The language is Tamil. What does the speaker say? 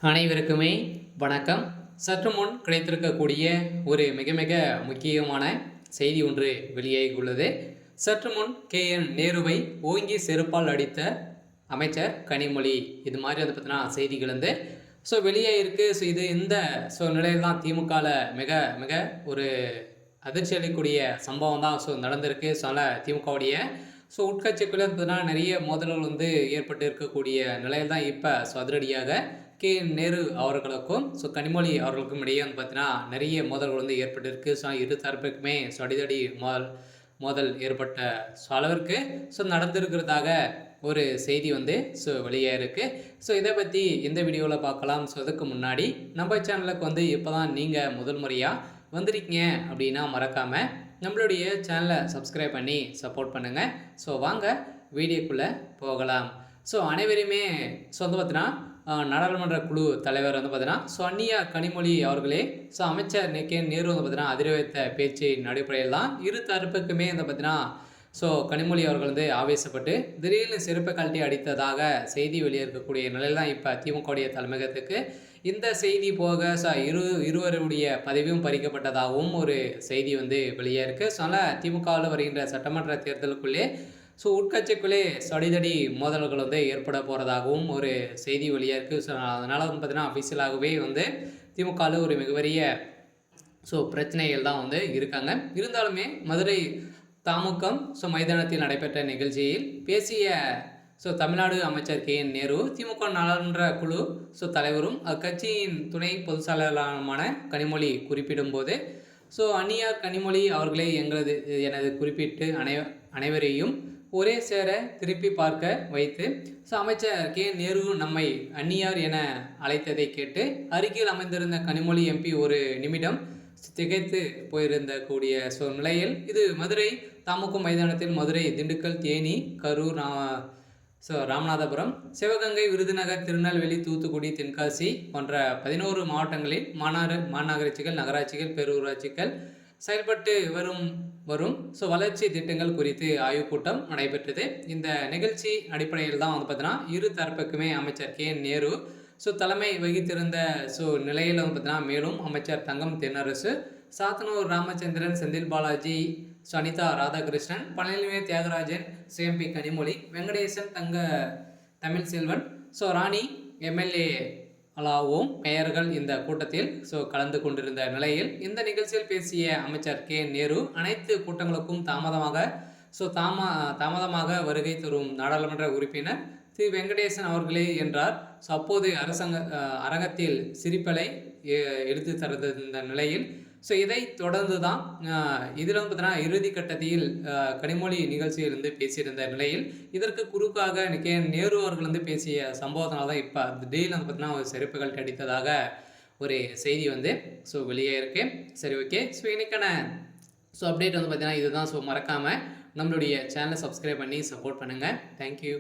அனைவருக்குமே வணக்கம். சற்று முன் கிடைத்திருக்கக்கூடிய ஒரு மிக மிக முக்கியமான செய்தி ஒன்று வெளியாகியுள்ளது. சற்று முன் KN நேருவை ஓங்கி செருப்பால் அடித்த அமைச்சர் கனிமொழி, இது மாதிரி வந்து பார்த்தீங்கன்னா செய்திகள் வந்து வெளியாகிருக்கு. இது இந்த நிலையில் தான் திமுகவில் மிக மிக ஒரு அதிர்ச்சி அளிக்கக்கூடிய சம்பவம் தான் நடந்திருக்கு. திமுகவுடைய உட்கட்சிக்குள்ளே பார்த்தீங்கன்னா நிறைய மோதல்கள் வந்து ஏற்பட்டு இருக்கக்கூடிய நிலையில் தான் இப்போ அதிரடியாக நேரு அவர்களுக்கும் கனிமொழி அவர்களுக்கும் இடையே வந்து பார்த்தீங்கன்னா நிறைய மோதல்கள் வந்து ஏற்பட்டிருக்கு. இரு தரப்புக்குமே அடிதடி மோதல் ஏற்பட்ட அளவிற்கு நடந்திருக்கிறதாக ஒரு செய்தி வந்து வெளியே இதை பற்றி இந்த வீடியோவில் பார்க்கலாம். அதுக்கு முன்னாடி நம்ம சேனலுக்கு வந்து இப்போ தான் நீங்கள் முதல் முறையாக வந்திருக்கீங்க அப்படின்னா மறக்காமல் நம்மளுடைய சேனலை சப்ஸ்கிரைப் பண்ணி சப்போர்ட் பண்ணுங்கள். வாங்க வீடியோக்குள்ளே போகலாம். அனைவருமே வந்து பார்த்தீங்கன்னா நாடாளுமன்ற குழு தலைவர் வந்து பார்த்தீங்கன்னா அன்னியா கனிமொழி அவர்களே அமைச்சர் KN நேரு வந்து பார்த்தீங்கன்னா அதிர வைத்த பேச்சின் அடிப்படையில் தான் இரு தரப்புக்குமே வந்து பார்த்தீங்கன்னா கனிமொழி அவர்கள் வந்து ஆவேசப்பட்டு திடீர்னு செருப்பை கழட்டி அடித்ததாக செய்தி வெளியேற்கக்கூடிய நிலையில் தான் இப்போ திமுகவுடைய தலைமையகத்துக்கு இந்த செய்தி போக இருவருடைய பதவியும் பறிக்கப்பட்டதாகவும் ஒரு செய்தி வந்து வெளியே இருக்குது. அதனால் திமுகவில் வருகின்ற சட்டமன்ற தேர்தலுக்குள்ளே உட்கட்சிக்குள்ளே அடிதடி மோதல்கள் வந்து ஏற்பட போகிறதாகவும் ஒரு செய்தி வெளியாக இருக்குது. அதனால் வந்து பார்த்திங்கன்னா அஃபிஷியலாகவே வந்து திமுகவில் ஒரு மிகப்பெரிய பிரச்சனைகள் தான் வந்து இருக்காங்க. இருந்தாலுமே மதுரை தாமுகம் மைதானத்தில் நடைபெற்ற நிகழ்ச்சியில் பேசிய தமிழ்நாடு அமைச்சர் KN நேரு, திமுக நாடாளுமன்ற குழு தலைவரும் அக்கட்சியின் துணை பொதுச் செயலாளருமான கனிமொழி குறிப்பிடும்போது அன்னியார் கனிமொழி அவர்களே எனது குறிப்பிட்டு அனைவரையும் ஒரே சேர திருப்பி பார்க்க வைத்து அமைச்சர் KN நேரு நம்மை அன்னியார் என அழைத்ததை கேட்டு அருகில் அமைந்திருந்த கனிமொழி MP ஒரு நிமிடம் திகைத்து போயிருந்த கூடிய நிலையில் இது மதுரை தாமுக மைதானத்தில் மதுரை, திண்டுக்கல், தேனி, கரூர், ராமநாதபுரம், சிவகங்கை, விருதுநகர், திருநெல்வேலி, தூத்துக்குடி, தென்காசி போன்ற 11 மாவட்டங்களில் மாநகராட்சிகள், நகராட்சிகள், பேரூராட்சிகள் செயல்பட்டு வரும் வளர்ச்சி திட்டங்கள் குறித்து ஆய்வுக் கூட்டம் நடைபெற்றது. இந்த நிகழ்ச்சி அடிப்படையில் தான் வந்து பார்த்தீங்கன்னா இரு தரப்புக்குமே அமைச்சர் KN நேரு தலைமை வகித்திருந்த நிலையில் வந்து பார்த்தீங்கன்னா மேலும் அமைச்சர் தங்கம் தென்னரசு, சாத்தனூர் ராமச்சந்திரன், செந்தில் பாலாஜி, அனிதா ராதாகிருஷ்ணன், பழனிவேல் தியாகராஜன், MP கனிமொழி, வெங்கடேசன், தமிழ்செல்வன், ராணி MLA அலாவும் பெயர்கள் இந்த கூட்டத்தில் கலந்து கொண்டிருந்த நிலையில் இந்த நிகழ்ச்சியில் பேசிய அமைச்சர் KN நேரு அனைத்து கூட்டங்களுக்கும் தாமதமாக வருகை தரும் நாடாளுமன்ற உறுப்பினர் திரு வெங்கடேசன் அவர்களே என்றார். அப்போது அரங்கத்தில் சிரிப்பலை எடுத்து தருந்த நிலையில் இதை தொடர்ந்து தான் இதில் வந்து பார்த்தீங்கன்னா இறுதி கட்டத்தில் கனிமொழி நிகழ்ச்சியிலிருந்து பேசியிருந்த நிலையில் இதற்கு குறுக்காக KN நேரு அவர்கள் வந்து பேசிய சம்பவத்தினால தான் இப்போ திடீர்னு வந்து பார்த்தீங்கன்னா ஒரு செருப்புகள் அடித்ததாக ஒரு செய்தி வந்து வெளியே இருக்கு. சரி, ஓகே. இன்னைக்கான அப்டேட் வந்து பார்த்தீங்கன்னா இதுதான். மறக்காமல் நம்மளுடைய சேனலை சப்ஸ்கிரைப் பண்ணி சப்போர்ட் பண்ணுங்கள். தேங்க்யூ.